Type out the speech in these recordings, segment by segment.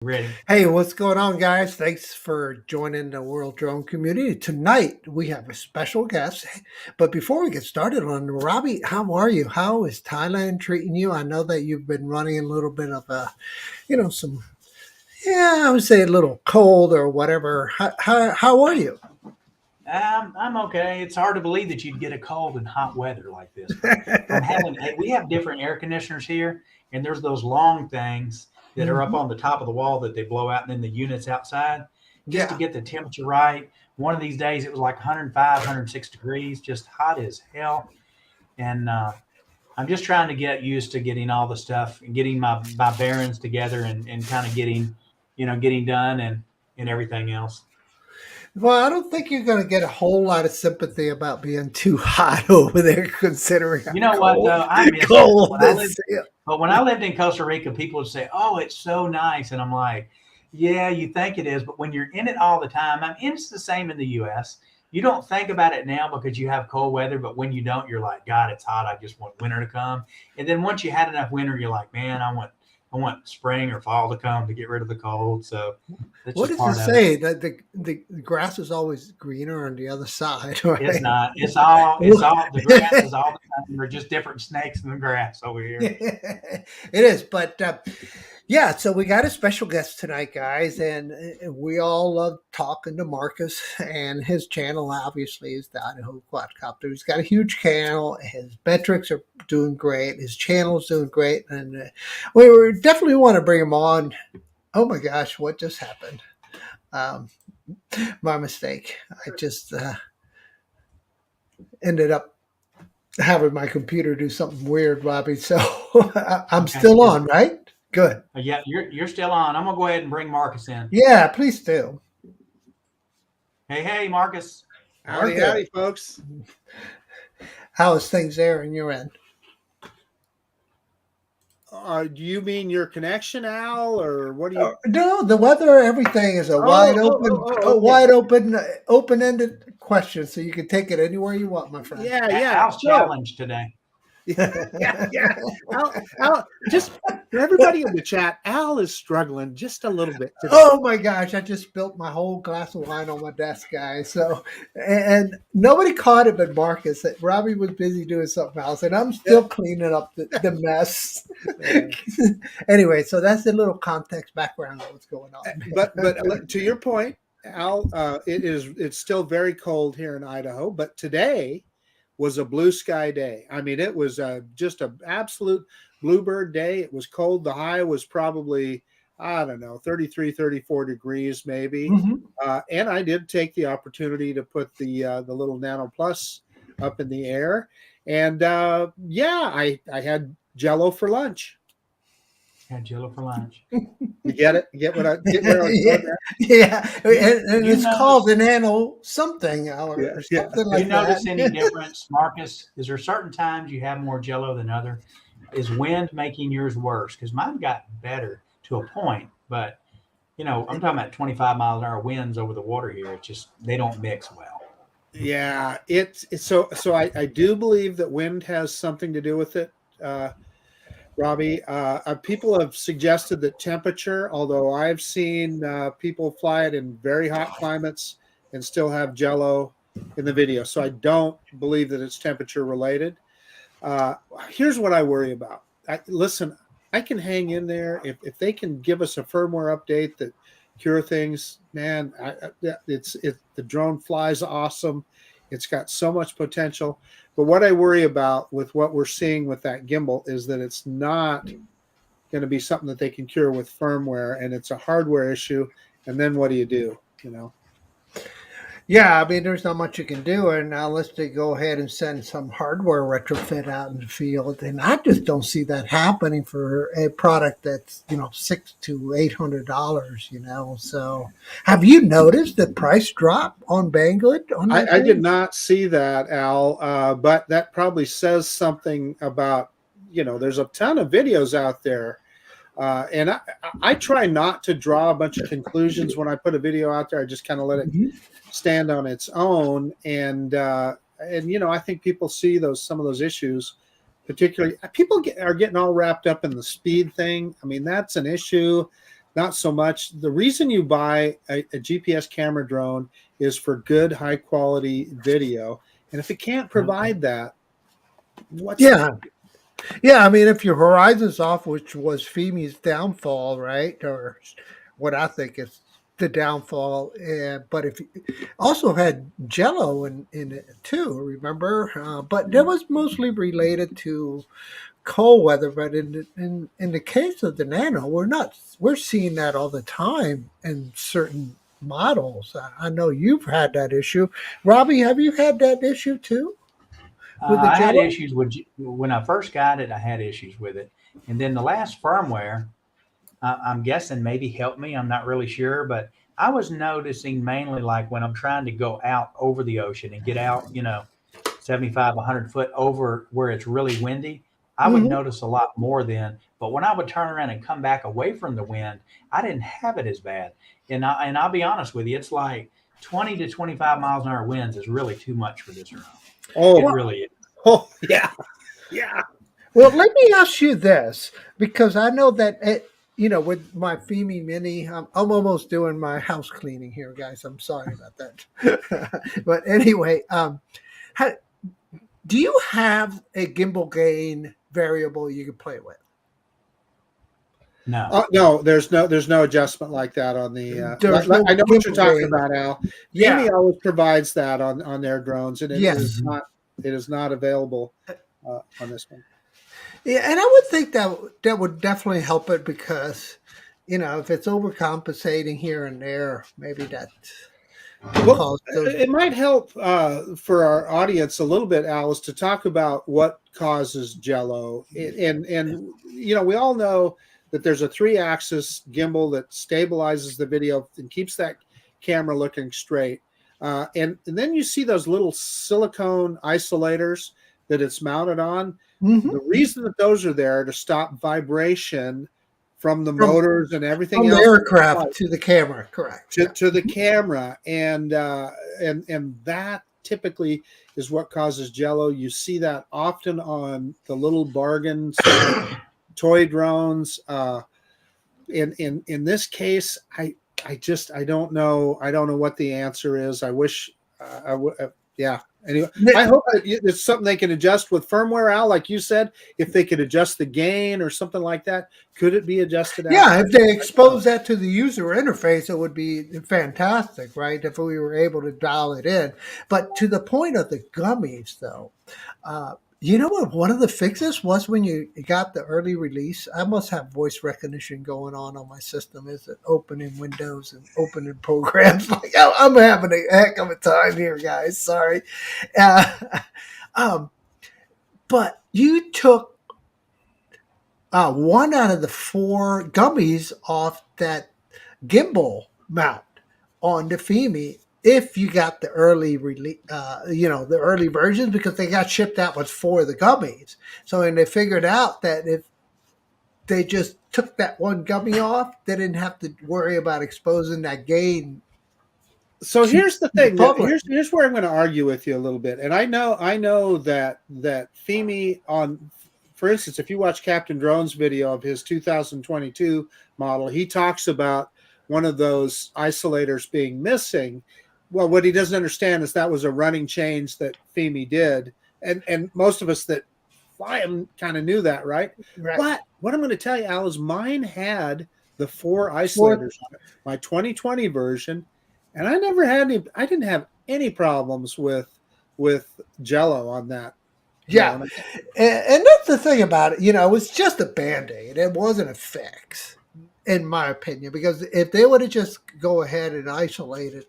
Ready. Hey, what's going on, guys? Thanks for joining the World Drone community. Tonight, we have a special guest. But before we get started on Robbie, how are you? How is Thailand treating you? I know that you've been running a little bit of some, I would say a little cold or whatever. How are you? I'm okay. It's hard to believe that you'd get a cold in hot weather like this, but from having, we have different air conditioners here, and there's those long things that are up Mhm. on the top of the wall that they blow out, and then the units outside, just to Yeah. get the temperature right. One of these days it was like 105, 106 degrees, just hot as hell. And I'm just trying to get used to getting all the stuff and getting my bearings together and kind of getting done and everything else. Well, I don't think you're going to get a whole lot of sympathy about being too hot over there, considering how You know what though? I miss it. cold this. But when I lived in Costa Rica, people would say, "Oh, it's so nice," and I'm like, "Yeah, you think it is, but when you're in it all the time, I mean, it's the same in the U.S. You don't think about it now because you have cold weather, but when you don't, you're like, God, it's hot. I just want winter to come. And then once you had enough winter, you're like, man, I want spring or fall to come to get rid of the cold. So that's What just does it part of it. say? That the grass is always greener on the other side, It's right? not. It's all. The grass is all the time. We're just different snakes in the grass over here. It is, but yeah. So we got a special guest tonight, guys, and we all love talking to Marcus. And his channel, obviously, is the Idaho Quadcopter. He's got a huge channel. His metrics are doing great. His channel's doing great, and we definitely want to bring him on. Oh my gosh, what just happened? Um, my mistake. I just ended up having my computer do something weird, Robbie. So I'm Okay, still good. on, right? Good. Yeah, you're still on. I'm gonna go ahead and bring Marcus in. Yeah, please do. Hey, Marcus. Howdy, Marco, howdy, folks. how is things there in your end? Do you mean your connection, Al, or what do you? No, the weather, everything is a Okay. wide open, open-ended question, so you can take it anywhere you want, my friend. Yeah, yeah. Al's So, challenged today. yeah. Al, just for everybody in the chat, Al is struggling just a little bit today. Oh my gosh, I just spilled my whole glass of wine on my desk, guys. So, and nobody caught it but Marcus. Robbie was busy doing something else, and I'm Yeah. still cleaning up the mess. Uh, Anyway, so that's a little context background of what's going on. but to your point, Al, it's still very cold here in Idaho, but today was a blue sky day. I mean, it was just an absolute bluebird day. It was cold. The high was probably, I don't know, 33, 34 degrees maybe. Mhm. And I did take the opportunity to put the little Nano Plus up in the air. And yeah, I had Jello for lunch. Had Jello for lunch. You get it? You get where I was Yeah, going there? yeah, You and you it's called notice an anno something Yeah, or yeah. something you like notice any that. difference, Marcus? Is there certain times you have more Jello than other? Is wind making yours worse? Because mine got better to a point, but I'm talking about 25 mile an hour winds over the water here. It's just they don't mix well. Yeah, it's so I do believe that wind has something to do with it, uh, Robbie. People have suggested that temperature, although I've seen people fly it in very hot climates and still have Jello in the video. So I don't believe that it's temperature related. Uh, Here's what I worry about. Listen, I can hang in there if they can give us a firmware update that cure things. Man, the drone flies awesome. It's got so much potential. But what I worry about with what we're seeing with that gimbal is that it's not going to be something that they can cure with firmware, and it's a hardware issue. And then what do you do? You know? Yeah, I mean, there's not much you can do, and unless they go ahead and send some hardware retrofit out in the field, and I just don't see that happening for a product that's $600 to $800. So have you noticed the price drop on Banggood on that I did thing? not see that, Al, but that probably says something about, there's a ton of videos out there. And I try not to draw a bunch of conclusions when I put a video out there. I just kind of let it Mhm. stand on its own. And I think people see some of those issues, particularly are getting all wrapped up in the speed thing. I mean, that's an issue. not so much. The reason you buy a GPS camera drone is for good, high quality video. And if it can't provide that, what's Yeah. Yeah, I mean, if your horizon's off, which was FEMI's downfall, right, or what I think is the downfall, but if you also had Jello in it too, remember? But that was mostly related to cold weather. But in the case of the Nano, we're seeing that all the time in certain models. I know you've had that issue, Robbie. Have you had that issue too with the I had Jello? issues with when I first got it. I had issues with it, and then the last firmware, I'm guessing maybe helped me. I'm not really sure, but I was noticing mainly like when I'm trying to go out over the ocean and get out, 75, 100 foot over where it's really windy, I would Hmm. notice a lot more then. But when I would turn around and come back away from the wind, I didn't have it as bad. And I'll be honest with you, it's like 20 to 25 miles an hour winds is really too much for this drone. oh, It Well, really is. oh yeah, yeah. Well, let me ask you this because I know that with my Femi Mini, I'm almost doing my house cleaning here, guys. I'm sorry about that, but anyway, how, do you have a gimbal gain variable you can play with? No. No, there's no adjustment like that on the. There's no I know what you're gimbal talking gain. about, Al. Yeah, FEMI always provides that on their drones, and yes, Mhm. it is not available on this one. yeah, and I would think that would definitely help it because if it's overcompensating here and there, maybe that will Well, cause those. it might help for our audience a little bit, Alice, to talk about what causes Jello, and we all know that there's a 3-axis gimbal that stabilizes the video and keeps that camera looking straight, and then you see those little silicone isolators that it's mounted on. Mhm. The reason that those are there to stop vibration from the From motors and everything from the else aircraft to the camera, correct? Yeah. to the camera, and that typically is what causes Jello. You see that often on the little bargain toy drones. In this case, I don't know. I don't know what the answer is. I wish I would. Yeah. Anyway, I hope it's something they can adjust with firmware, Al. Like you said, if they could adjust the gain or something like that, could it be adjusted out? Yeah, if they expose that to the user interface, it would be fantastic, right? If we were able to dial it in. But to the point of the gummies, though, you know what? One of the fixes was when you got the early release. I must have voice recognition going on my system. Is it opening windows and opening programs? Like I'm having a heck of a time here, guys. Sorry. Uh, um, but you took one out of the 4 gummies off that gimbal mount on the Femi if you got the early release, the early versions because they got shipped out with 4 of the gummies. So and they figured out that if they just took that one gummy off, they didn't have to worry about exposing that gain So to here's the the thing. public. Here's where I'm going to argue with you a little bit. And I know that FEMI on, for instance, if you watch Captain Drone's video of his 2022 model, he talks about one of those isolators being missing. Well, what he doesn't understand is that was a running change that FEMI did, and most of us that fly them kind of knew that, right? Right. But what I'm going to tell you, Al, is mine had the 4 Fourth, isolators on it, my 2020 version. And I never had any. I didn't have any problems with Jello on that. yeah. No, And that's the thing about it. It was just a band-aid. It wasn't a fix, in my opinion, because if they would have just go ahead and isolated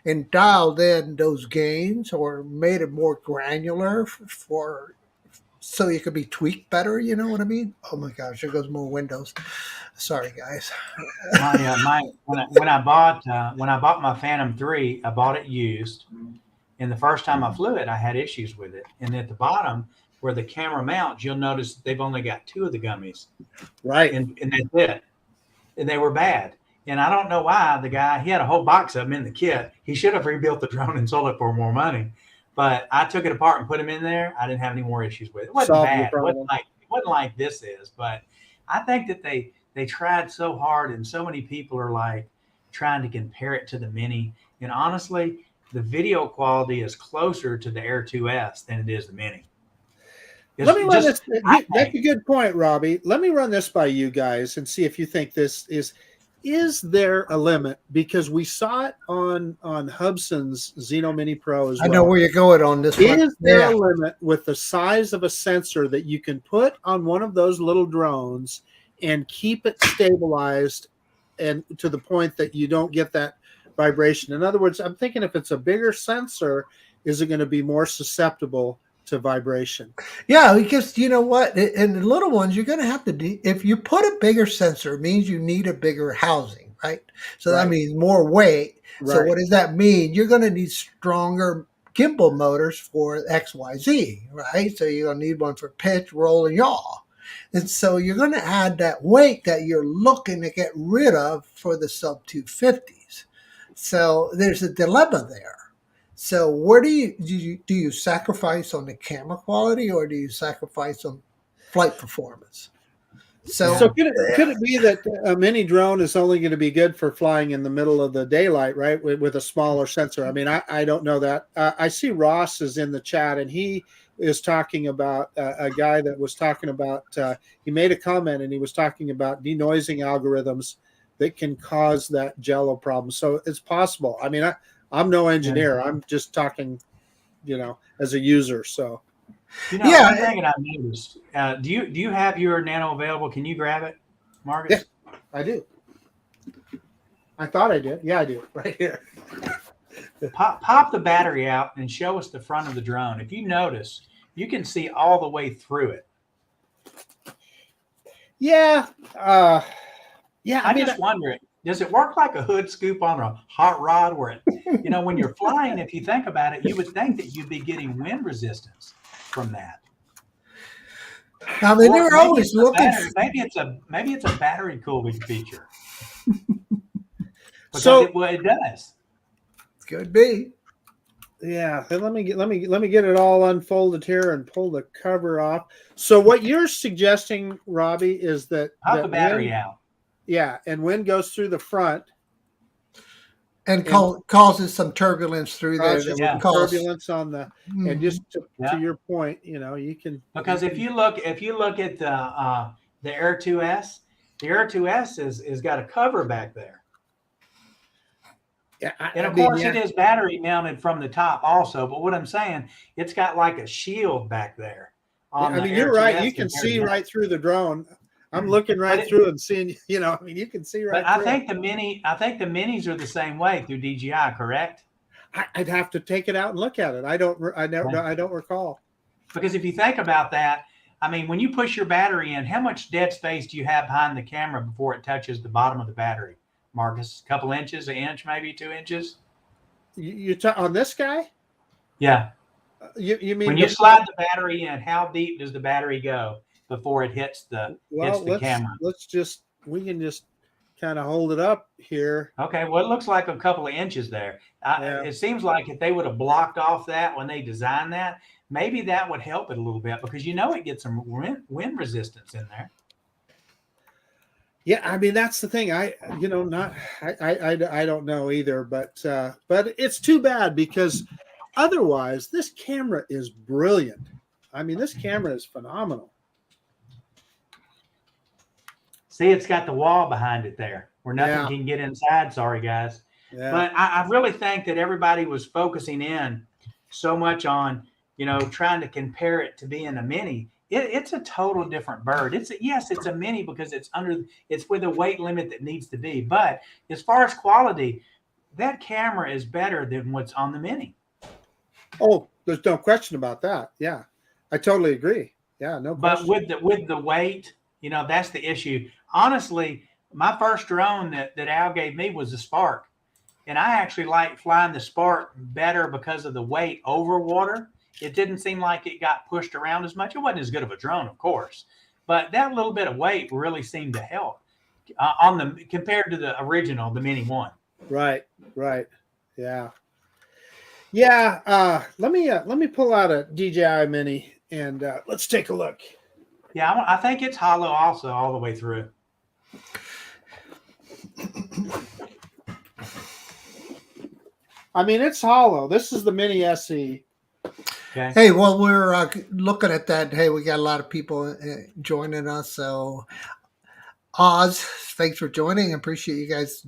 and dialed in those gains or made it more granular for so you could be tweaked better, you know what I mean? Oh my gosh, there goes more windows. Sorry, guys. When I bought my Phantom 3, I bought it used, and the first time I flew it, I had issues with it. And at the bottom where the camera mounts, you'll notice they've only got 2 of the gummies, right. and that's it. And they were bad. And I don't know why the guy, he had a whole box of them in the kit. He should have rebuilt the drone and sold it for more money. But I took it apart and put them in there. I didn't have any more issues with it. It wasn't Solved your bad. It problem. wasn't like this is. But I think that they tried so hard, and so many people are like trying to compare it to the Mini. And honestly, the video quality is closer to the Air 2S than it is the Mini. Let me run Just, this. That's a good point, Robbie. Let me run this by you guys and see if you think this is there a limit? Because we saw it on Hubson's Xeno Mini Pro as well. I know where you're going on this one. Is there a limit with the size of a sensor that you can put on one of those little drones and keep it stabilized and to the point that you don't get that vibration? In other words, I'm thinking if it's a bigger sensor, is it going to be more susceptible to vibration? Yeah, because you know what? In the little ones, you're going to have to, if you put a bigger sensor, it means you need a bigger housing, right? So that means more weight. Right. So what does that mean? You're going to need stronger gimbal motors for XYZ, right? So you're going to need one for pitch, roll, and yaw. And so you're going to add that weight that you're looking to get rid of for the sub 250s. So there's a dilemma there. So where do you sacrifice on the camera quality, or do you sacrifice on flight performance? So could it be that a mini drone is only going to be good for flying in the middle of the daylight, right? With a smaller sensor. I mean, I don't know that. I see Ross is in the chat, and he is talking about a guy that was talking about, he made a comment and he was talking about denoising algorithms that can cause that jello problem. So it's possible. I mean, I'm no engineer. I'm just talking, as a user. So, one thing that I noticed. Do you have your Nano available? Can you grab it, Marcus? Yeah, I do. I thought I did. Yeah, I do. Right here. Pop the battery out and show us the front of the drone. If you notice, you can see all the way through it. Yeah. Yeah. I'm just wondering, does it work like a hood scoop on a hot rod where it, when you're flying, if you think about it, you would think that you'd be getting wind resistance from that. I mean, they're always looking. Maybe it's a battery cooling feature. So it does. Could be. Yeah. Let me get it all unfolded here and pull the cover off. So what you're suggesting, Robbie, is that pop the battery out. Yeah, and wind goes through the front, and causes some turbulence through there. Turbulence on the, and just to your point, you can, because if you look at the Air 2S, the Air 2S is got a cover back there. Yeah, and of course it is battery mounted from the top also. But what I'm saying, it's got like a shield back there. You're right. You can see right through the drone. I'm looking right through and seeing, you can see right. But I think the minis are the same way through DJI, correct? I'd have to take it out and look at it. I don't recall. Because if you think about that, I mean, when you push your battery in, how much dead space do you have behind the camera before it touches the bottom of the battery, Marcus? A couple inches, an inch, maybe 2 inches? You on this guy? Yeah. You mean when you slide the battery in, how deep does the battery go before it hits the camera? We can just kind of hold it up here. Okay, well, it looks like a couple of inches there. It seems like if they would have blocked off that when they designed that, maybe that would help it a little bit, because it gets some wind resistance in there. Yeah, I mean, that's the thing. I don't know either, but it's too bad, because otherwise this camera is brilliant. I mean, this camera is phenomenal. See, it's got the wall behind it there where nothing can get inside. Sorry, guys. Yeah. But I really think that everybody was focusing in so much on, trying to compare it to being a mini. It's a total different bird. It's a mini because it's with a weight limit that needs to be. But as far as quality, that camera is better than what's on the mini. Oh, there's no question about that. Yeah, I totally agree. Yeah, no question. But with the weight, that's the issue. Honestly, my first drone that Al gave me was the Spark. And I actually like flying the Spark better because of the weight over water. It didn't seem like it got pushed around as much. It wasn't as good of a drone, of course. But that little bit of weight really seemed to help compared to the original, the Mini 1. Right. Yeah. Yeah. Let me pull out a DJI Mini and let's take a look. Yeah, I think it's hollow also all the way through. I mean, it's hollow. This is the Mini SE. Okay. Hey, well, we're looking at that. Hey, we got a lot of people joining us. So, Oz, thanks for joining. Appreciate you guys.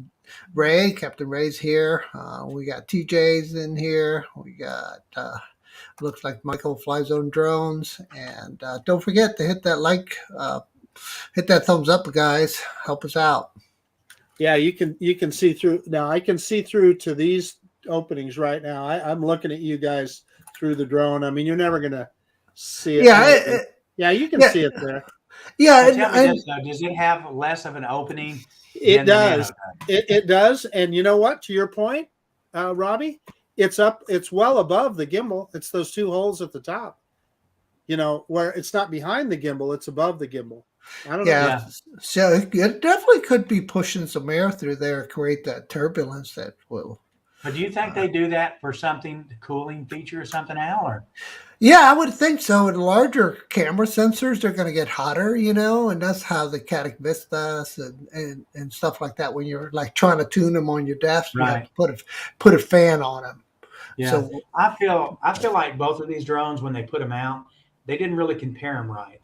Ray, Captain Ray's here. We got TJ's in here. We got, looks like Michael Flies on Drones. And don't forget to hit that hit that thumbs up, guys. Help us out. Yeah, you can see through. Now I can see through to these openings right now. I'm looking at you guys through the drone. I mean, you're never gonna see it. Yeah, yeah, you can yeah, see it there. yeah. Well, tell me this though: does it have less of an opening? It than the Nano does. does? It does. And you know what? To your point, Robbie, it's up. It's well above the gimbal. It's those two holes at the top. You know, where it's not behind the gimbal; it's above the gimbal. I don't know. Yeah, so it definitely could be pushing some air through there, create that turbulence that will. But do you think they do that for something, cooling feature or something, Al? Or Yeah, I would think so. And larger camera sensors, they're going to get hotter, and that's how the Catic Vistas and stuff like that. When you're like trying to tune them on your desk, you have to put a fan on them. yeah, So I feel like both of these drones, when they put them out, they didn't really compare them right.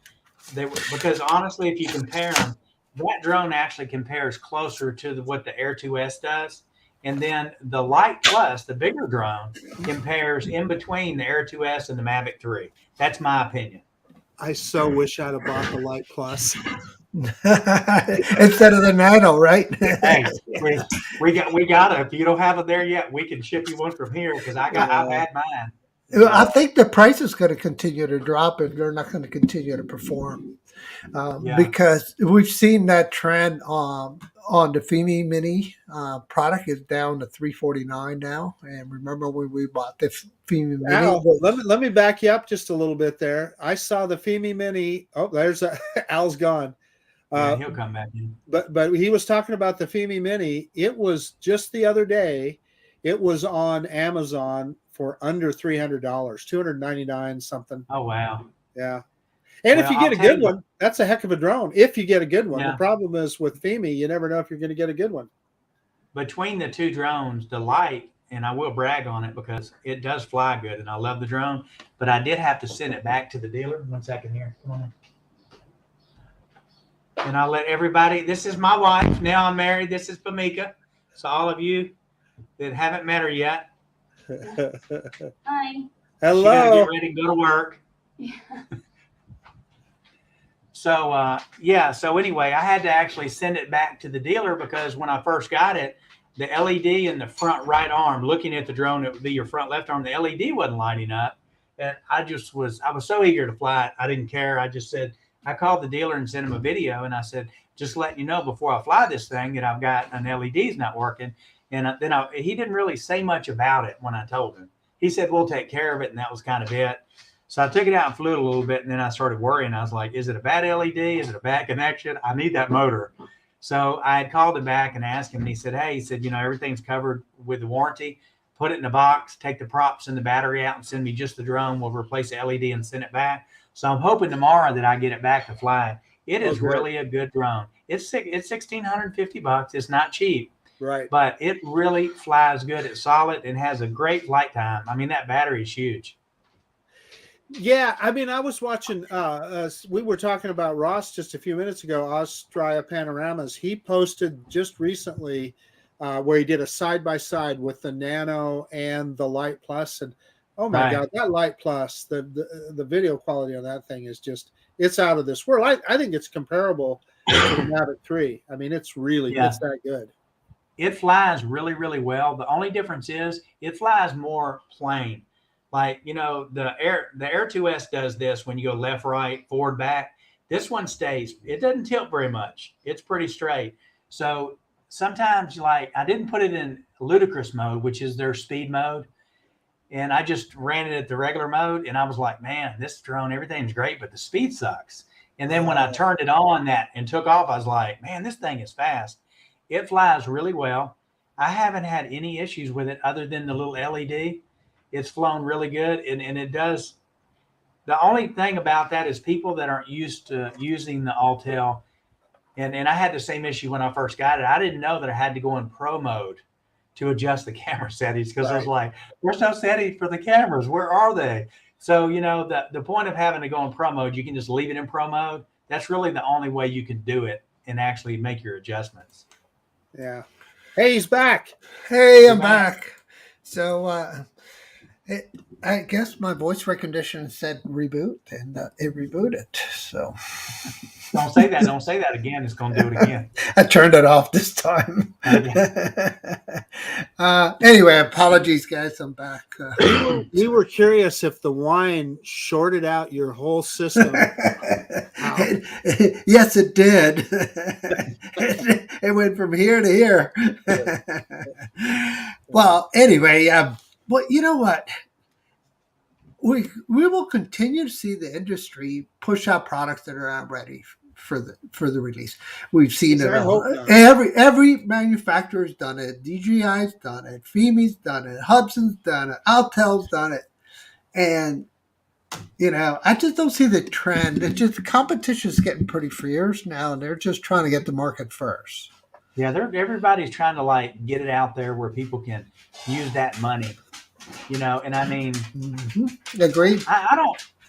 They were, because honestly, if you compare them, that drone actually compares closer to what the Air 2S does. And then the Light Plus, the bigger drone, compares in between the Air 2S and the Mavic 3. That's my opinion. I so wish I'd have bought the Light Plus instead of the Nano, right? Hey, we got it. If you don't have it there yet, we can ship you one from here because I've had mine. I think the price is going to continue to drop and they're not going to continue to perform because we've seen that trend on the FEMI Mini product is down to $349 now. And remember when we bought the FEMI Mini? Al, let me back you up just a little bit there. I saw the FEMI Mini. Oh, there's Al's gone. He'll come back in. But he was talking about the FEMI Mini. It was just the other day. It was on Amazon for under $300, $299 something. Oh wow! Yeah, and if you get a good one, that's a heck of a drone. If you get a good one, the problem is with FEMI, you never know if you're going to get a good one. Between the two drones, the Light, and I will brag on it because it does fly good, and I love the drone. But I did have to send it back to the dealer. 1 second here. Come on. And I'll let everybody. This is my wife. Now I'm married. This is Pamika. So all of you that haven't met her yet. Hi. Hello. She gotta get ready to go to work. Yeah. So anyway, I had to actually send it back to the dealer because when I first got it, the LED in the front right arm, looking at the drone, it would be your front left arm. The LED wasn't lighting up, and I was so eager to fly it. I didn't care. I just said, I called the dealer and sent him a video, and I said, just letting you know before I fly this thing that I've got an LED's not working. And then he didn't really say much about it when I told him. He said, we'll take care of it, and that was kind of it. So I took it out and flew it a little bit, and then I started worrying. I was like, is it a bad LED? Is it a bad connection? I need that motor. So I had called him back and asked him, and he said, everything's covered with the warranty. Put it in the box, take the props and the battery out, and send me just the drone. We'll replace the LED and send it back. So I'm hoping tomorrow that I get it back to fly. It is really a good drone. It's $1,650. It's not cheap. Right. But it really flies good. It's solid and has a great flight time. I mean, that battery is huge. Yeah, I mean, I was watching. We were talking about Ross just a few minutes ago. Australia Panoramas. He posted just recently where he did a side by side with the Nano and the Light Plus, and oh my God, that Light Plus, the video quality on that thing is it's out of this world. I think it's comparable to the Mavic 3. I mean, it's that good. It flies really, really well. The only difference is it flies more plain. Like, the Air 2S does this when you go left, right, forward, back. This one stays. It doesn't tilt very much. It's pretty straight. So sometimes, I didn't put it in ludicrous mode, which is their speed mode. And I just ran it at the regular mode. And I was like, man, this drone, everything's great, but the speed sucks. And then when I turned it on and took off, I was like, man, this thing is fast. It flies really well. I haven't had any issues with it other than the little LED. It's flown really good, and it does. The only thing about that is people that aren't used to using the Autel, And I had the same issue when I first got it. I didn't know that I had to go in pro mode to adjust the camera settings because I was like, there's no settings for the cameras. Where are they? So, the point of having to go in pro mode, you can just leave it in pro mode. That's really the only way you can do it and actually make your adjustments. Yeah. Hey, he's back. Hey, I'm back. So I guess my voice recognition said reboot, and it rebooted. So Don't say that. Don't say that again. It's going to do it again. I turned it off this time. Anyway, apologies, guys. I'm back. We were curious if the wine shorted out your whole system. Yes, it did. It went from here to here. Well, anyway, but you know what? We will continue to see the industry push out products that are not ready for the release. We've seen it all. Every manufacturer's done it. DJI's done it. FEMI's done it. Hudson's done it. Altel's done it. And I just don't see the trend. It's just the competition is getting pretty fierce now, and they're just trying to get the market first. Yeah, everybody's trying to get it out there where people can use that money, And I mean, Agreed.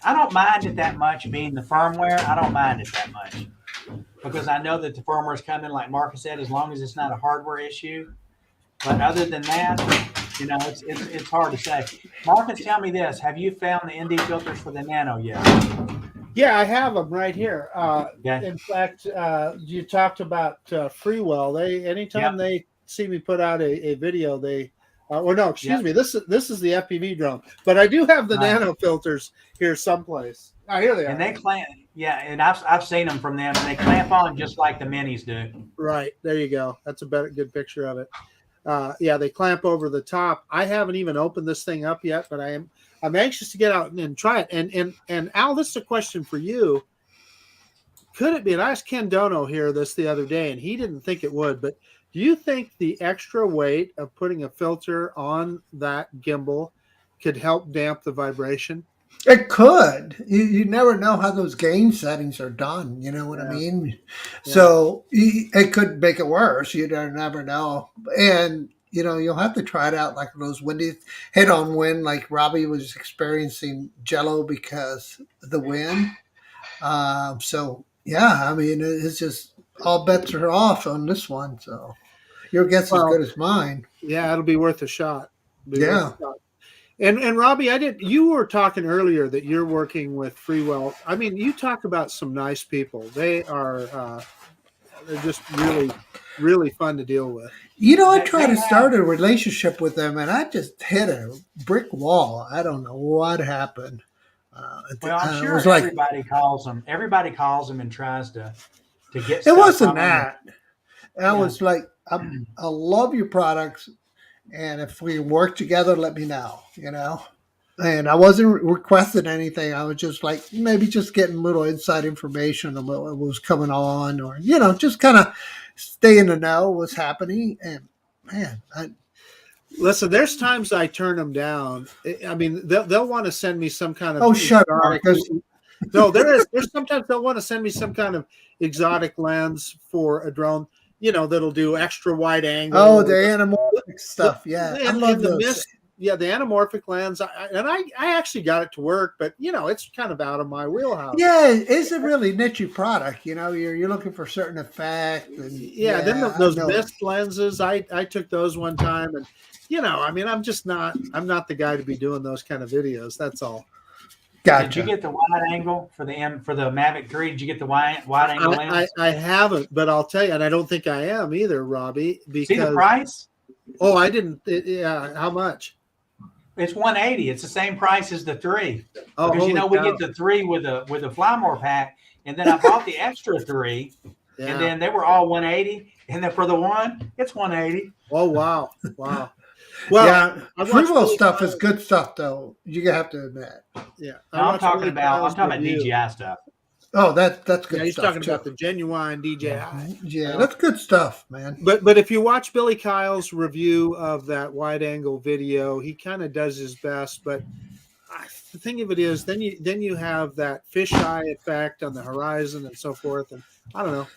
I don't mind it that much being the firmware. I don't mind it that much because I know that the firmware is coming, like Marcus said, as long as it's not a hardware issue. But other than that, it's hard to say. Marcus, tell me this: have you found the ND filters for the Nano yet? Yeah, I have them right here. Okay. In fact, you talked about Freewell. Anytime they see me put out a video, they excuse me. This is the FPV drone, but I do have the Nano filters here someplace. Oh, here they are. And they clamp. Yeah, and I've seen them from them, and they clamp on just like the minis do. Right there, you go. That's a good picture of it. They clamp over the top. I haven't even opened this thing up yet, but I'm anxious to get out and try it. And Al, this is a question for you. Could it be? And I asked Ken Dono here the other day, and he didn't think it would. But do you think the extra weight of putting a filter on that gimbal could help damp the vibration? It could. You never know how those gain settings are done. You know what I mean? Yeah. So it could make it worse. You never know. And, you'll have to try it out like those windy head-on wind, like Robbie was experiencing jello because of the wind. It's just all bets are off on this one. So your guess is as good as mine. Yeah, it'll be worth a shot. And Robbie, you were talking earlier that you're working with Freewell. I mean, you talk about some nice people. They are they're just really, really fun to deal with. I tried to start a relationship with them, and I just hit a brick wall. I don't know what happened. I'm sure everybody calls them. Everybody calls them and tries to get. It wasn't that. I was like, I love your products. And if we work together, let me know, And I wasn't requesting anything. I was just like, maybe just getting a little inside information on what was coming on or, just kind of stay in the know what's happening. And, man, listen, there's times I turn them down. I mean, they'll want to send me some kind of. Oh, shut up. No, there's sometimes they'll want to send me some kind of exotic lens for a drone. That'll do extra wide angle. Oh, the anamorphic stuff. Yeah. I love those. The anamorphic lens. I actually got it to work, but it's kind of out of my wheelhouse. Yeah, it's a really niche product. You're looking for certain effect. And, then those mist lenses, I took those one time, and I'm not the guy to be doing those kind of videos. That's all. Gotcha. Did you get the wide angle for the Mavic 3? Did you get the wide angle lens? I haven't, but I'll tell you, and I don't think I am either, Robbie. Because, see the price? Oh, I didn't. How much? It's $180. It's the same price as the 3. Oh, because we get the 3 with a Flymore pack, and then I bought the extra 3, and then they were all $180, and then for the 1, it's $180. Oh wow. Well, Freewell stuff is good stuff, though. You have to admit. Yeah, I'm talking about DJI stuff. Oh, that's good. Yeah, he's stuff talking too. about the genuine DJI. Yeah, that's good stuff, man. But if you watch Billy Kyle's review of that wide angle video, he kind of does his best. But the thing of it is, then you have that fisheye effect on the horizon and so forth. And I don't know.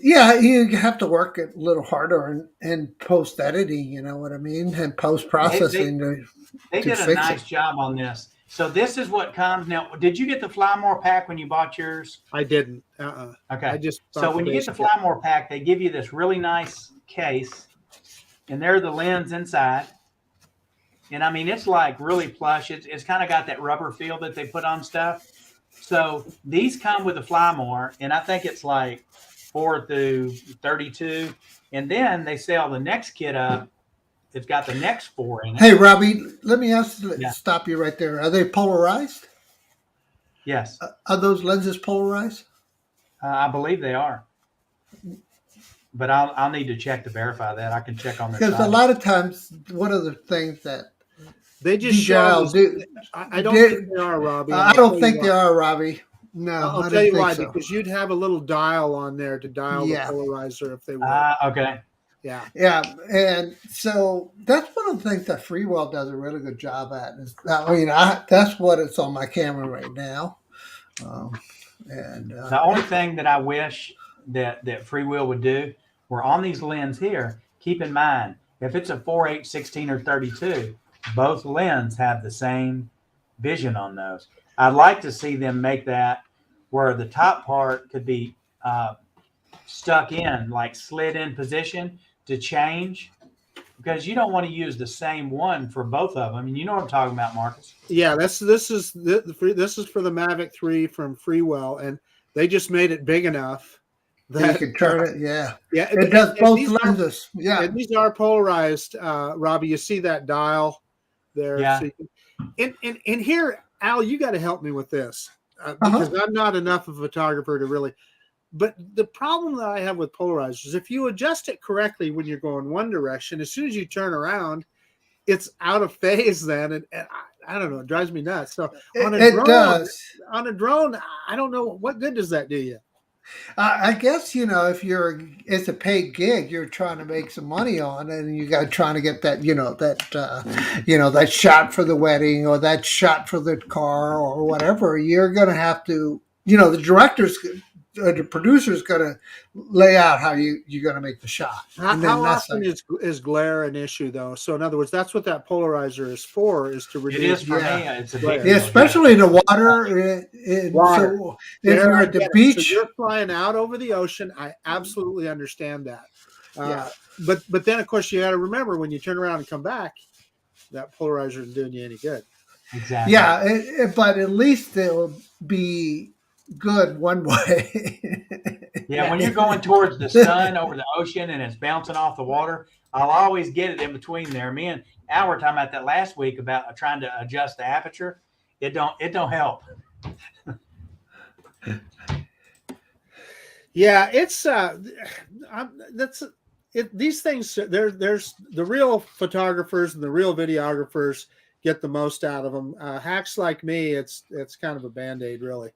Yeah, you have to work it a little harder and post editing, you know what I mean, and post They, they processing they to did a fix it. nice job on this. So this is what comes now. Did you get the Fly More pack when you bought yours? I didn't. I Okay. just So bought the when you get base the kit. Fly More pack, they give you this really nice case, and there's the lens inside. And I mean, it's like really plush. It's kind of got that rubber feel that they put on stuff. So these come with the Fly More, and I think it's like 4 through 32. And then they sell the next kit up. It's got the next 4 in it. Hey, Robbie, let me Yeah. stop you right there. Are they polarized? Yes. Are those lenses polarized? I believe they are. But I'll need to check to verify that. I can check on their Because a site. lot of times, one of the things that They just DJI show will us. do, I don't think they are, Robbie. and I I'll don't tell think you they why. are, Robbie. No, I'll I tell don't you think why. so. Because you'd have a little dial on there to dial Yeah. the polarizer if they were. Okay. Yeah. Yeah, and so that's one of the things that Freewell does a really good job at. Is, I mean, that's what it's on my camera right now. And The only thing that I wish that Freewheel would do, we're on these lens here. Keep in mind, if it's a 4, 8, 16, or 32, both lens have the same vision on those. I'd like to see them make that where the top part could be stuck in, like slid in position to change, because you don't want to use the same one for both of them. And you know what I'm talking about, Marcus. Yeah, this is for the Mavic 3 from Freewell, and they just made it big enough that you can turn it. Yeah, yeah, it does both lenses. Yeah, and these are polarized. Robbie, you see that dial there? Yeah. So and here, Al, you got to help me with this because I'm not enough of a photographer to really. But the problem that I have with polarizers is if you adjust it correctly when you're going one direction, as soon as you turn around, it's out of phase then, and I don't know, it drives me nuts. So on a drone, I don't know, what good does that do you? I guess, you know, if it's a paid gig, you're trying to make some money on it, and you got trying to get that, that shot for the wedding or that shot for the car or whatever. You're going to have to, the producer's going to lay out how you're going to make the shot. How often is glare an issue, though? So in other words, that's what that polarizer is for, is to reduce. It is for me. It's a big deal. Especially the water. Water. So if you're at the beach, so you're flying out over the ocean. I absolutely understand that. But then of course you got to remember when you turn around and come back, that polarizer isn't doing you any good. Exactly. Yeah, but at least it'll be good one way. Yeah, when you're going towards the sun over the ocean and it's bouncing off the water, I'll always get it in between there. Me and Al were talking about that last week about trying to adjust the aperture. It don't help. Yeah, it's these things. There's the real photographers and the real videographers get the most out of them. Hacks like me, it's kind of a Band-Aid, really.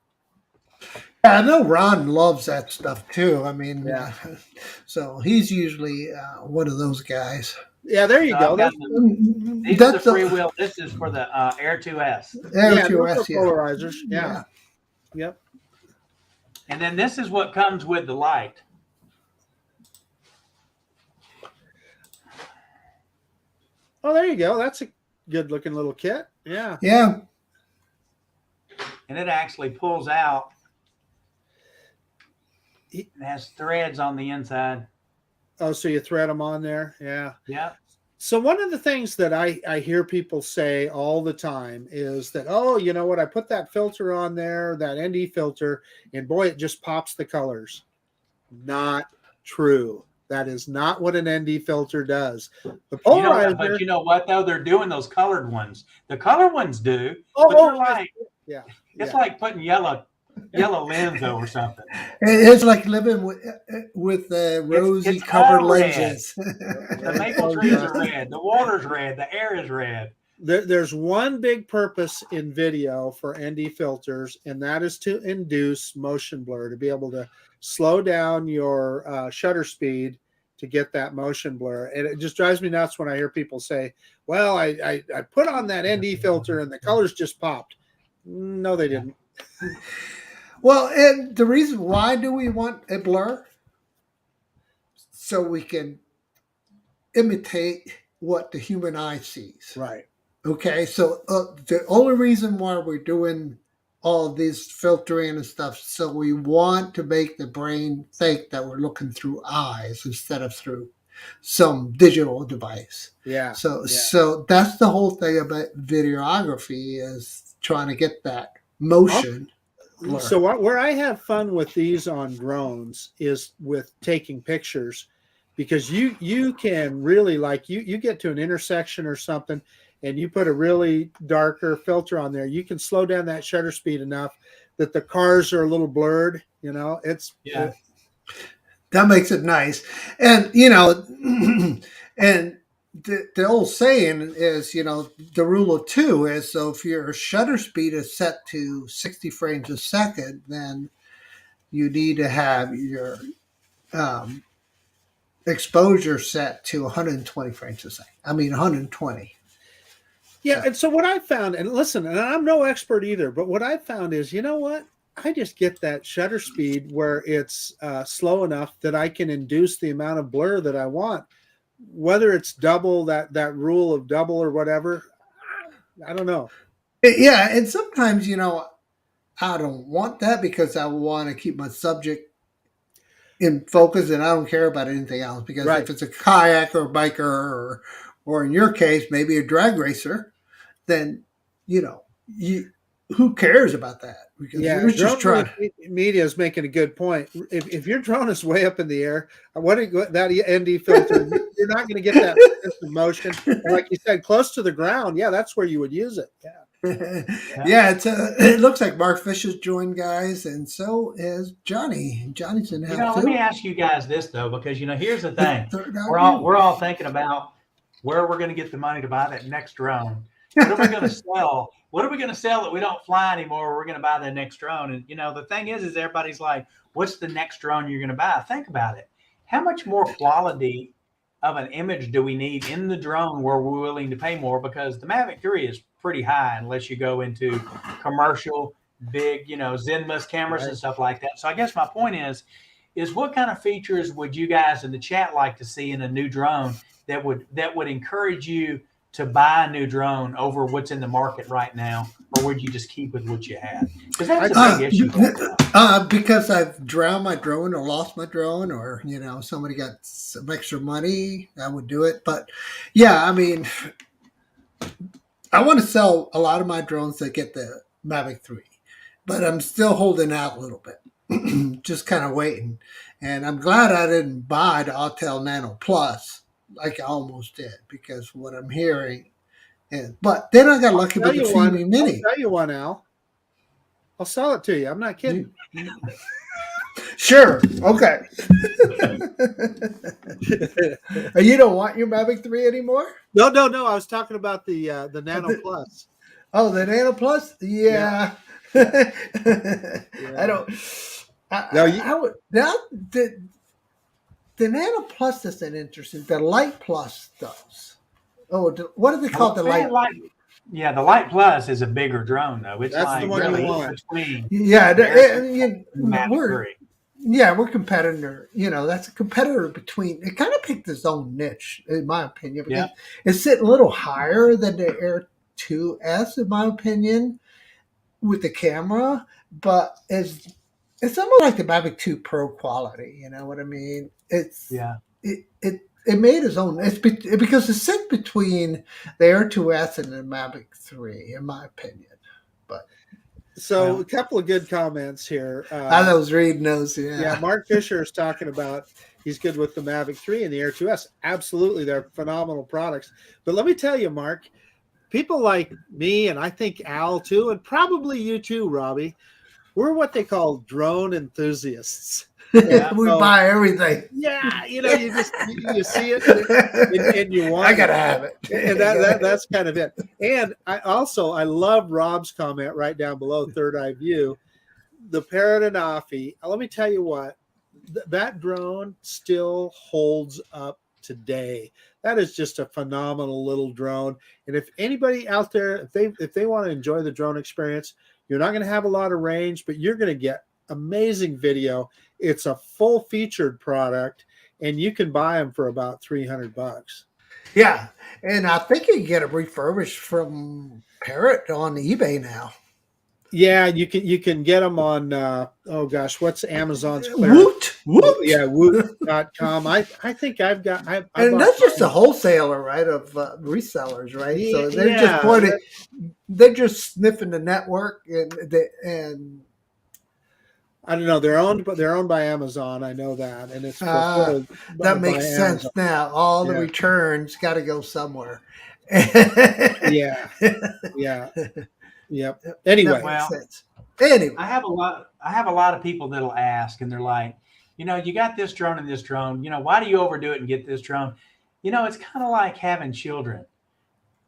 Yeah, I know Ron loves that stuff too. I mean, so he's usually one of those guys. Yeah, there you go. These are the Freewheel. This is for the Air 2S. Air 2S, polarizers. Yeah. Yep. And then this is what comes with the light. Oh, there you go. That's a good-looking little kit. Yeah. Yeah. And it actually pulls out. It has threads on the inside. Oh, so you thread them on there? Yeah. Yeah. So one of the things that I hear people say all the time is that, oh, you know what? I put that filter on there, that ND filter, and boy, it just pops the colors. Not true. That is not what an ND filter does. The polarizer, but you know what, though? They're doing those colored ones. The colored ones do. It's like putting yellow lens over something. It's like living with rosy covered lenses. The maple trees are red. The water's red. The air is red. There's one big purpose in video for ND filters, and that is to induce motion blur, to be able to slow down your shutter speed to get that motion blur. And it just drives me nuts when I hear people say, well, I put on that ND filter and the colors just popped. No, they didn't. Well, and the reason why do we want a blur? so we can imitate what the human eye sees. Right. Okay, so the only reason why we're doing all of this filtering and stuff, so we want to make the brain think that we're looking through eyes instead of through some digital device. Yeah. So that's the whole thing about videography, is trying to get that motion. So where I have fun with these on drones is with taking pictures, because you can really, like, you get to an intersection or something and you put a really darker filter on there, you can slow down that shutter speed enough that the cars are a little blurred. That makes it nice. And and the old saying is, the rule of two is, so if your shutter speed is set to 60 frames a second, then you need to have your exposure set to 120 frames a second. 120. Yeah. And so what I found, and listen, and I'm no expert either, but what I found is, you know what? I just get that shutter speed where it's slow enough that I can induce the amount of blur that I want. Whether it's double that rule of double or whatever, I don't know. Yeah, and sometimes, I don't want that because I want to keep my subject in focus and I don't care about anything else. Because if it's a kayak or a biker or in your case, maybe a drag racer, then, who cares about that? Because you're just trying. Media is making a good point. If your drone is way up in the air, that ND filter, you're not going to get that motion. And like you said, close to the ground, that's where you would use it. Yeah. It looks like Mark Fish has joined, guys, and so is Johnny. Johnny's in the house. Let me ask you guys this though, because here's the thing: we're all thinking about where we're going to get the money to buy that next drone. What are we going to sell? What are we going to sell that we don't fly anymore? We're going to buy the next drone. And, the thing is everybody's like, what's the next drone you're going to buy? Think about it. How much more quality of an image do we need in the drone where we're willing to pay more? Because the Mavic 3 is pretty high unless you go into commercial, big, Zenmust cameras and stuff like that. So I guess my point is what kind of features would you guys in the chat like to see in a new drone that would encourage you to buy a new drone over what's in the market right now, or would you just keep with what you had? Because that's a big issue. Because I've drowned my drone or lost my drone, or somebody got some extra money, I would do it. But I want to sell a lot of my drones that get the Mavic 3, but I'm still holding out a little bit, just kind of waiting. And I'm glad I didn't buy the Autel Nano Plus, like I almost did, because what I'm hearing but then I got lucky with the Fumi Mini. I'll tell you one, Al. I'll sell it to you. I'm not kidding. Sure. Okay. You don't want your Mavic 3 anymore? No. I was talking about the Nano Plus. Oh, the Nano Plus? Yeah. I don't. The Nano Plus isn't interesting. The Light Plus does. Oh, what do they call the Light? Yeah, the Light Plus is a bigger drone, though. It's That's the one you want. We're competitor. That's a competitor between. It kind of picked its own niche, in my opinion. Because it's sitting a little higher than the Air 2S, in my opinion, with the camera, but it's almost like the Mavic 2 Pro quality. You know what I mean? It made its own. Because it sits between the Air 2S and the Mavic 3, in my opinion. But a couple of good comments here. I was reading those. Yeah, Mark Fisher is talking about he's good with the Mavic 3 and the Air 2S. Absolutely, they're phenomenal products. But let me tell you, Mark, people like me, and I think Al too, and probably you too, Robbie, we're what they call drone enthusiasts. We buy everything. Yeah, you see it and you want. I gotta have it, and that's kind of it. And I love Rob's comment right down below, Third Eye View, the Parrot and Offie. Let me tell you what, that drone still holds up today. That is just a phenomenal little drone. And if anybody out there, if they want to enjoy the drone experience, you're not going to have a lot of range, but you're going to get amazing video. It's a full featured product. and you can buy them for about $300. Yeah, and I think you can get them refurbished from Parrot on eBay now. Yeah, you can get them on oh gosh, what's Amazon's clearance? Woot, woot. Yeah, woot.com. I think I And bought that's just a mine. wholesaler, right? Of resellers, right? So they're just Yeah, pointing, they're just sniffing the network, and I don't know. They're owned by Amazon. I know that, and it's fulfilled by that makes sense Amazon. now. All the Yeah, returns got to go somewhere. yeah, yeah, yep. That Anyway, makes Well, sense. Anyway, I have a lot of people that'll ask, and they're like, you got this drone and this drone. Why do you overdo it and get this drone? It's kind of like having children.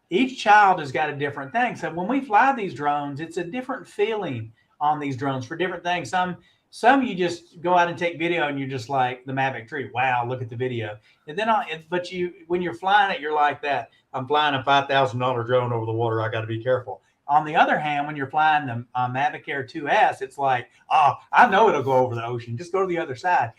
Each child has got a different thing. So when we fly these drones, it's a different feeling on these drones for different things. Some you just go out and take video and you're just like the Mavic 3. Wow, look at the video. And then but when you're flying it, you're like that. I'm flying a $5,000 drone over the water. I got to be careful. On the other hand, when you're flying the Mavic Air 2S, it's like, oh, I know it'll go over the ocean. Just go to the other side.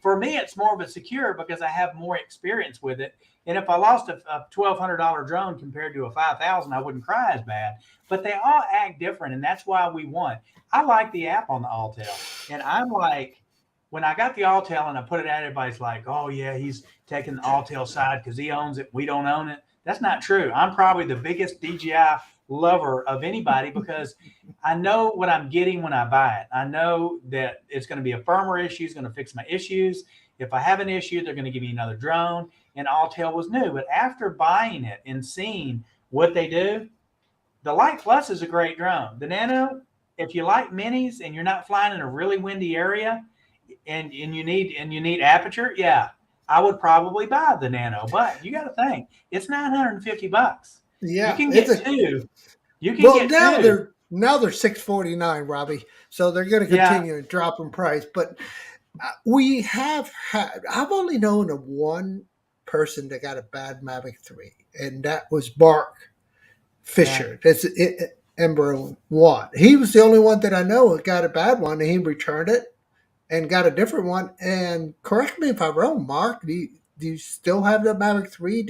For me, it's more of a secure because I have more experience with it. And if I lost a $1,200 drone compared to a 5,000, I wouldn't cry as bad. But they all act different, and that's why we won. I like the app on the Autel, and I'm like, when I got the Autel and I put it out, everybody's like, "Oh yeah, he's taking the Autel side because he owns it. We don't own it." That's not true. I'm probably the biggest DJI lover of anybody because I know what I'm getting when I buy it. I know that it's going to be a firmware issue. It's going to fix my issues. If I have an issue, they're going to give me another drone. And Autel was new. But after buying it and seeing what they do, the Light Plus is a great drone. The Nano, if you like minis and you're not flying in a really windy area and you need aperture, yeah, I would probably buy the Nano. But you got to think, it's $950. yeah, You can get two. You can well, get two. now they're $649, Robbie. So they're going to Yeah. continue to drop in price. But we have had. I've only known of one person that got a bad Mavic 3, and that was Mark Fisher. That's Ember One. He was the only one that I know that got a bad one, and he returned it and got a different one. And correct me if I'm wrong, Mark. Do you still have the Mavic 3?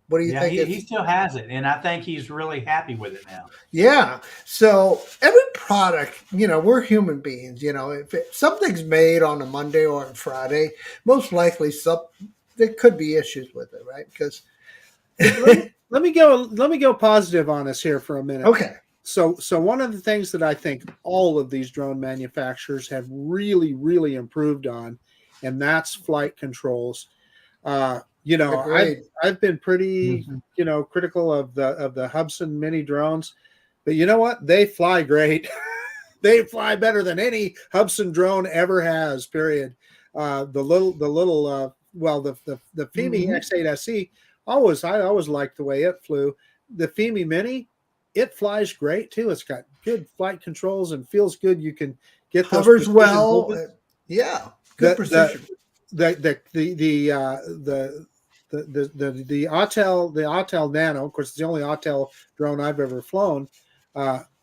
What do you Yeah, think? he still has it, and I think he's really happy with it now. Yeah. So every product, we're human beings. If something's made on a Monday or a Friday, most likely there could be issues with it, right? Because let me go positive on us here for a minute. okay, So one of the things that I think all of these drone manufacturers have really, really improved on, and that's flight controls. Agreed. I've been pretty, critical of the Hubsan mini drones, but you know what? They fly great. They fly better than any Hubsan drone ever has. Period. The Fimi X8SE. I always liked the way it flew. The Fimi Mini, it flies great too. It's got good flight controls and feels good. You can get those hovers precision well. movements. Yeah, good precision. The Autel Nano, of course, it's the only Autel drone I've ever flown.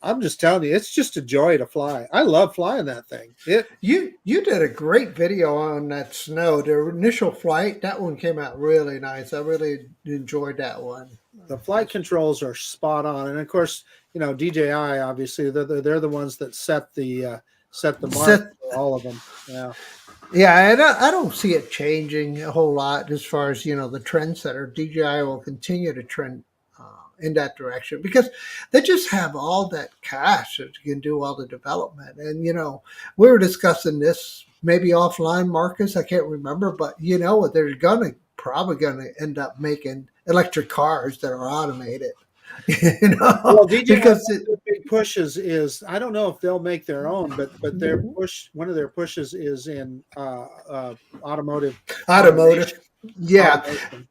I'm just telling you, it's just a joy to fly. I love flying that thing. You did a great video on that snow. The initial flight, that one came out really nice. I really enjoyed that one. The flight controls are spot on, and of course, DJI obviously they're the ones that set the mark for all of them. Yeah. Yeah, and I don't see it changing a whole lot as far as the trendsetter. DJI will continue to trend in that direction because they just have all that cash that can do all the development. And we were discussing this maybe offline, Marcus. I can't remember, but they're probably gonna end up making electric cars that are automated. Well, DJI, because their big pushes is, I don't know if they'll make their own, but one of their pushes is in automotive. Yeah.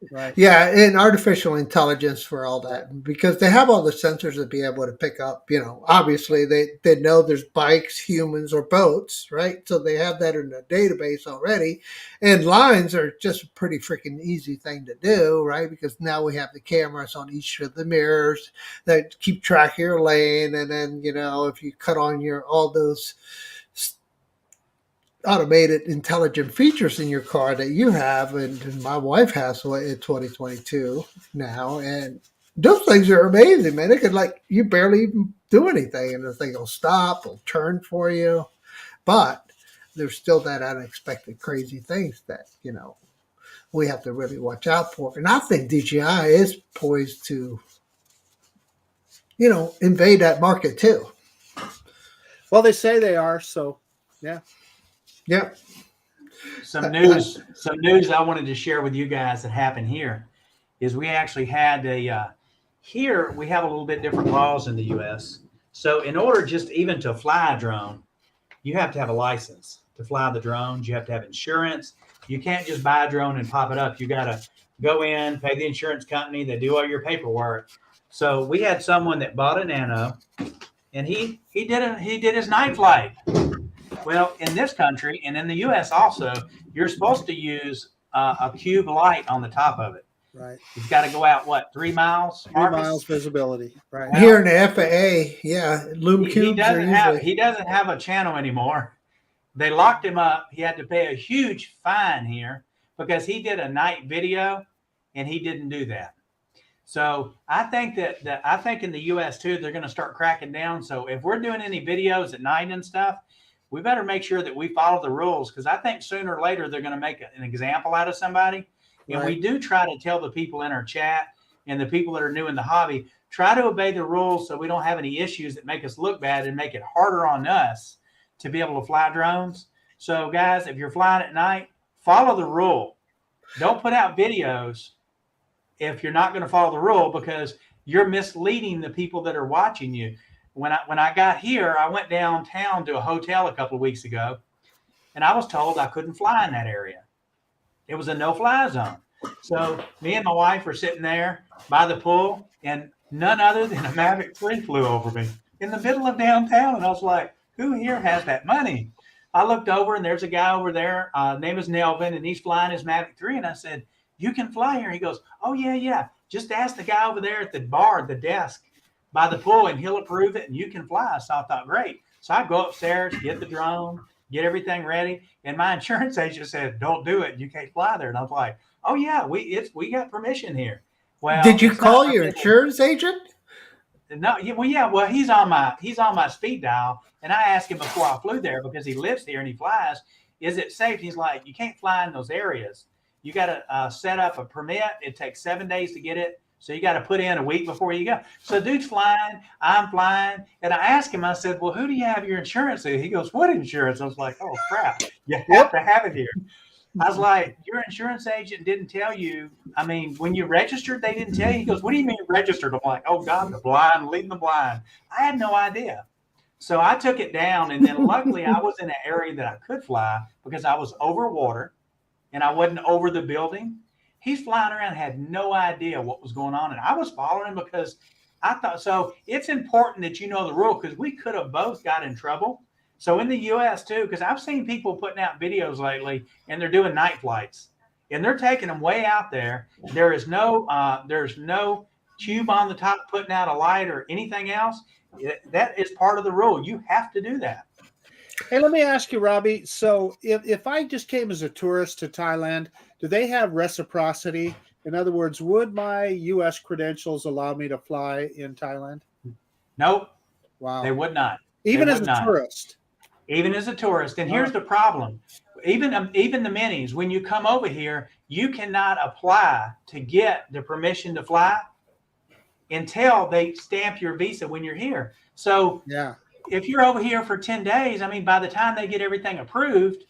Right. Yeah, and artificial intelligence for all that, because they have all the sensors to be able to pick up, obviously they know there's bikes, humans, or boats, right? So they have that in the database already. And lines are just a pretty freaking easy thing to do, right? Because now we have the cameras on each of the mirrors that keep track of your lane. And then, if you cut on all those automated intelligent features in your car that you have, and my wife has one in 2022 now, and those things are amazing, man. It could, like, you barely even do anything, and the thing will stop, will turn for you, but there's still that unexpected crazy things that, we have to really watch out for. And I think DJI is poised to, invade that market too. Well, they say they are, so yeah. Yeah. Some news I wanted to share with you guys that happened here is we actually had here we have a little bit different laws in the U.S. So in order just even to fly a drone, you have to have a license to fly the drones. You have to have insurance. You can't just buy a drone and pop it up. You got to go in, pay the insurance company. They do all your paperwork. So we had someone that bought a Nano, and he did his night flight. Well, in this country and in the U.S. also, you're supposed to use a cube light on the top of it. Right. You've got to go out, 3 miles? 3 Marcus? miles visibility. Right. Here in the FAA, yeah, Lume cubes he doesn't have a channel anymore. They locked him up. He had to pay a huge fine here because he did a night video and he didn't do that. So I think that I think in the U.S. too, they're going to start cracking down. So if we're doing any videos at night and stuff, we better make sure that we follow the rules, because I think sooner or later they're going to make an example out of somebody. And we do try to tell the people in our chat and the people that are new in the hobby, try to obey the rules so we don't have any issues that make us look bad and make it harder on us to be able to fly drones. So guys, if you're flying at night, follow the rule. Don't put out videos if you're not going to follow the rule, because you're misleading the people that are watching you. When I got here, I went downtown to a hotel a couple of weeks ago, and I was told I couldn't fly in that area. It was a no-fly zone. So me and my wife were sitting there by the pool, and none other than a Mavic 3 flew over me in the middle of downtown. And I was like, who here has that money? I looked over, and there's a guy over there. Name is Nelvin, and he's flying his Mavic 3. And I said, you can fly here. He goes, oh, yeah. Just ask the guy over there at the bar, the desk by the pool, and he'll approve it, and you can fly. So I thought, great. So I go upstairs, get the drone, get everything ready. And my insurance agent said, don't do it. You can't fly there. And I was like, oh, yeah, we got permission here. Well, did you call your insurance agent? No, well, he's on my speed dial, and I asked him before I flew there, because he lives here and he flies, is it safe? He's like, you can't fly in those areas. You got to set up a permit. It takes 7 days to get it, so you got to put in a week before you go. So dude's flying, I'm flying, and I asked him, I said, well, who do you have your insurance to? He goes, what insurance? I was like, oh crap, you have to have it here. I was like, your insurance agent didn't tell you. I mean, when you registered, they didn't tell you. He goes, what do you mean registered? I'm like, oh God, the blind leading the blind. I had no idea. So I took it down, and then luckily I was in an area that I could fly because I was over water and I wasn't over the building. He's flying around, had no idea what was going on. And I was following him because I thought, so it's important that you know the rule, because we could have both got in trouble. So in the U.S. too, because I've seen people putting out videos lately, and they're doing night flights, and they're taking them way out there. There's no tube on the top putting out a light or anything else. That is part of the rule. You have to do that. Hey, let me ask you, Robbie. So if I just came as a tourist to Thailand, do they have reciprocity? In other words, would my U.S. credentials allow me to fly in Thailand? Nope. Wow. They would not. Even as a tourist? Even as a tourist. And here's the problem. Even the minis, when you come over here, you cannot apply to get the permission to fly until they stamp your visa when you're here. So if you're over here for 10 days, I mean, by the time they get everything approved,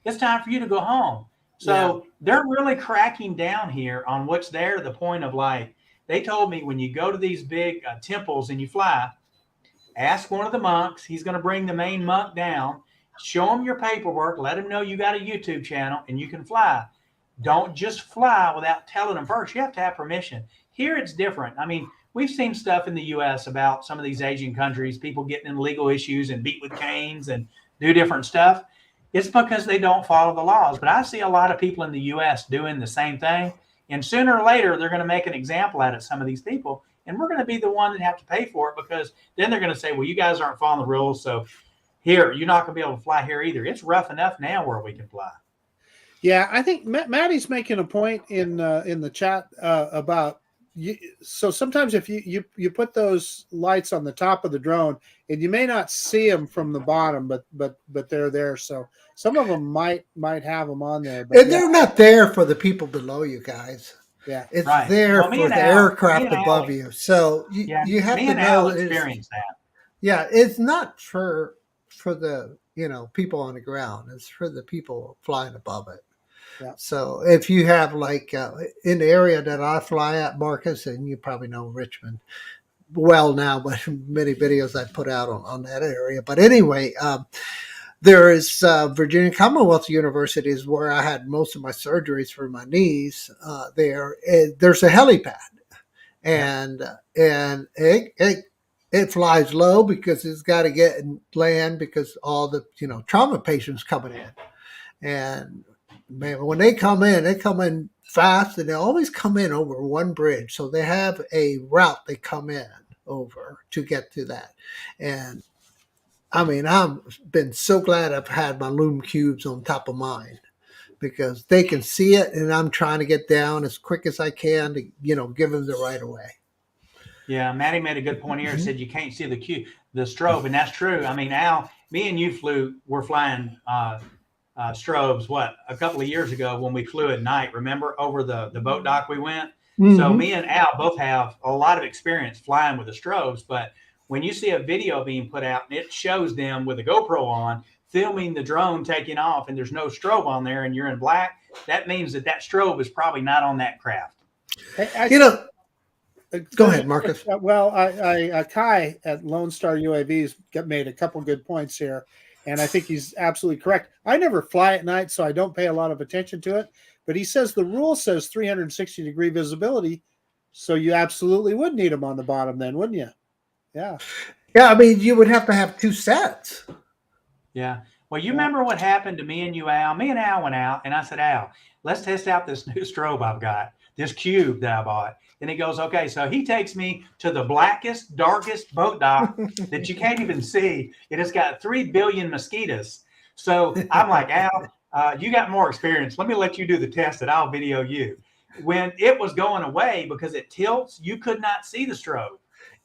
it's time for you to go home. So they're really cracking down here on what's there, to the point of, like, they told me when you go to these big temples and you fly, ask one of the monks. He's going to bring the main monk down, show him your paperwork, let him know you got a YouTube channel and you can fly. Don't just fly without telling them first. You have to have permission. Here it's different. I mean, we've seen stuff in the U.S. about some of these Asian countries, people getting in legal issues and beat with canes and do different stuff. It's because they don't follow the laws. But I see a lot of people in the U.S. doing the same thing. And sooner or later, they're going to make an example out of some of these people. And we're going to be the one that have to pay for it, because then they're going to say, well, you guys aren't following the rules. So Here, you're not going to be able to fly here either. It's rough enough now where we can fly. Yeah, I think Maddie's making a point in the chat about you. So sometimes if you put those lights on the top of the drone, and you may not see them from the bottom, but they're there. So some of them might have them on there, but And they're not there for the people below you guys. yeah, It's Right. there Well, me for and the Al- aircraft me and Al- above you. So Yeah, you have me to and Al know it's, experienced that. yeah, it's not for the people on the ground. It's for the people flying above it. Yeah. So if you have like in the area that I fly at, Marcus, and you probably know Richmond well now, but many videos I put out on that area. But anyway, there is Virginia Commonwealth University is where I had most of my surgeries for my knees. There's a helipad, and it flies low because it's got to get and land because all the trauma patients coming in, and man, when they come in fast, and they always come in over one bridge. So they have a route they come in over to get to that. And I mean, I've been so glad I've had my Loom cubes on top of mine because they can see it, and I'm trying to get down as quick as I can to give them the right of way. Yeah, Maddie made a good point here. Said you can't see the strobe, and that's true. I mean, Al, me and you were flying strobes, a couple of years ago when we flew at night, remember, over the boat dock we went? Mm-hmm. So me and Al both have a lot of experience flying with the strobes, but when you see a video being put out and it shows them with a GoPro on, filming the drone taking off, and there's no strobe on there and you're in black, that means that strobe is probably not on that craft. Go ahead, Marcus. Well, Kai at Lone Star UAVs made a couple good points here, and I think he's absolutely correct. I never fly at night, so I don't pay a lot of attention to it. But he says the rule says 360-degree visibility, so you absolutely would need them on the bottom then, wouldn't you? Yeah. Yeah, I mean, you would have to have two sets. Yeah. Well, you remember what happened to me and you, Al? Me and Al went out, and I said, Al, let's test out this new strobe I've got, this cube that I bought. And he goes, okay. So he takes me to the blackest, darkest boat dock that you can't even see. It has got 3 billion mosquitoes. So I'm like, Al, you got more experience. Let me let you do the test, and I'll video you. When it was going away because it tilts, you could not see the strobe.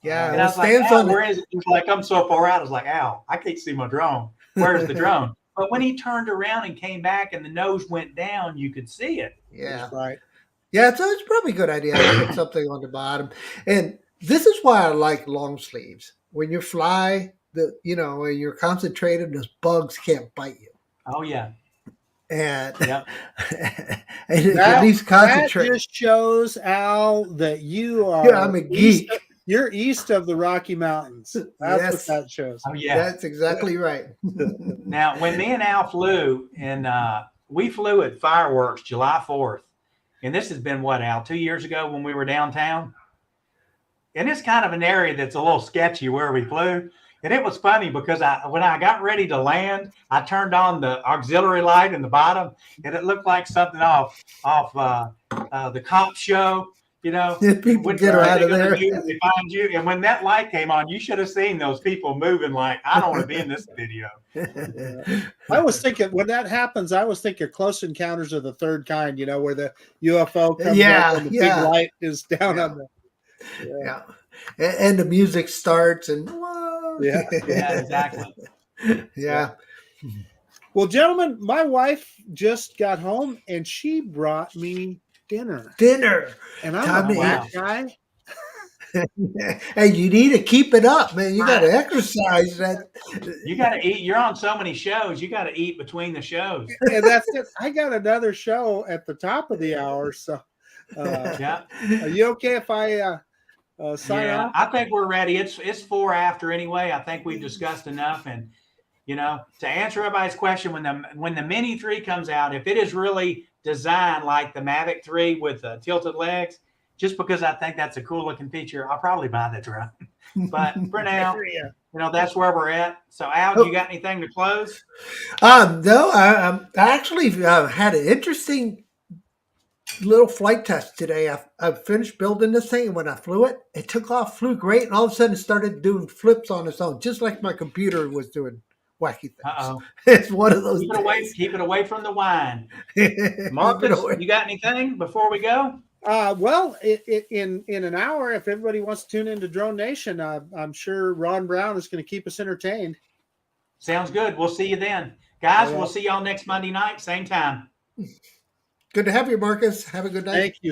Yeah, and I was like, Al, where is it? He was like, I'm so far out. I was like, Al, I can't see my drone. Where's the drone? But when he turned around and came back and the nose went down, you could see it. Yeah. That's right. Yeah, so it's probably a good idea to put something on the bottom. And this is why I like long sleeves. When you fly, when you're concentrated, those bugs can't bite you. Oh, yeah. And, yep. and at least concentrate. That just shows, Al, that you are I'm a geek. You're east of the Rocky Mountains. That's what that shows. Oh, yeah. That's exactly right. Now, when me and Al flew, and we flew at fireworks July 4th, and this has been what, Al, 2 years ago when we were downtown? And it's kind of an area that's a little sketchy where we flew. And it was funny because when I got ready to land, I turned on the auxiliary light in the bottom, and it looked like something off the cop show. People get out of there. They find you, and when that light came on, you should have seen those people moving like, I don't want to be in this video. I was thinking when that happens, I was thinking Close Encounters of the Third Kind. Where the UFO comes up and the big light is down on the. Yeah. And the music starts and whoa. Yeah, exactly. Yeah. Well, gentlemen, my wife just got home and she brought me dinner. And I'm a black guy. Hey, you need to keep it up, man. You got to exercise that. You got to eat. You're on so many shows. You got to eat between the shows. And that's it. I got another show at the top of the hour. So, yeah. Are you okay if I sign off? I think we're ready. It's 4 after anyway. I think we've discussed enough. And, to answer everybody's question, when the Mini 3 comes out, if it is really designed like the Mavic 3 with tilted legs, just because I think that's a cool looking feature, I'll probably buy the drone. But for now, that's where we're at. So Al, you got anything to close? No, I actually had an interesting little flight test today. I finished building this thing, and when I flew it, it flew great, and all of a sudden it started doing flips on its own, just like my computer was doing wacky things. Uh-oh. It's one of those Keep it away. days. Keep it away from the wine. Keep it Marcus, away. you got anything before we go? Well, in an hour, if everybody wants to tune into Drone Nation, I'm sure Ron Brown is going to keep us entertained. Sounds good. We'll see you then. Guys, All right. we'll see y'all next Monday night, same time. Good to have you, Marcus. Have a good night. Thank you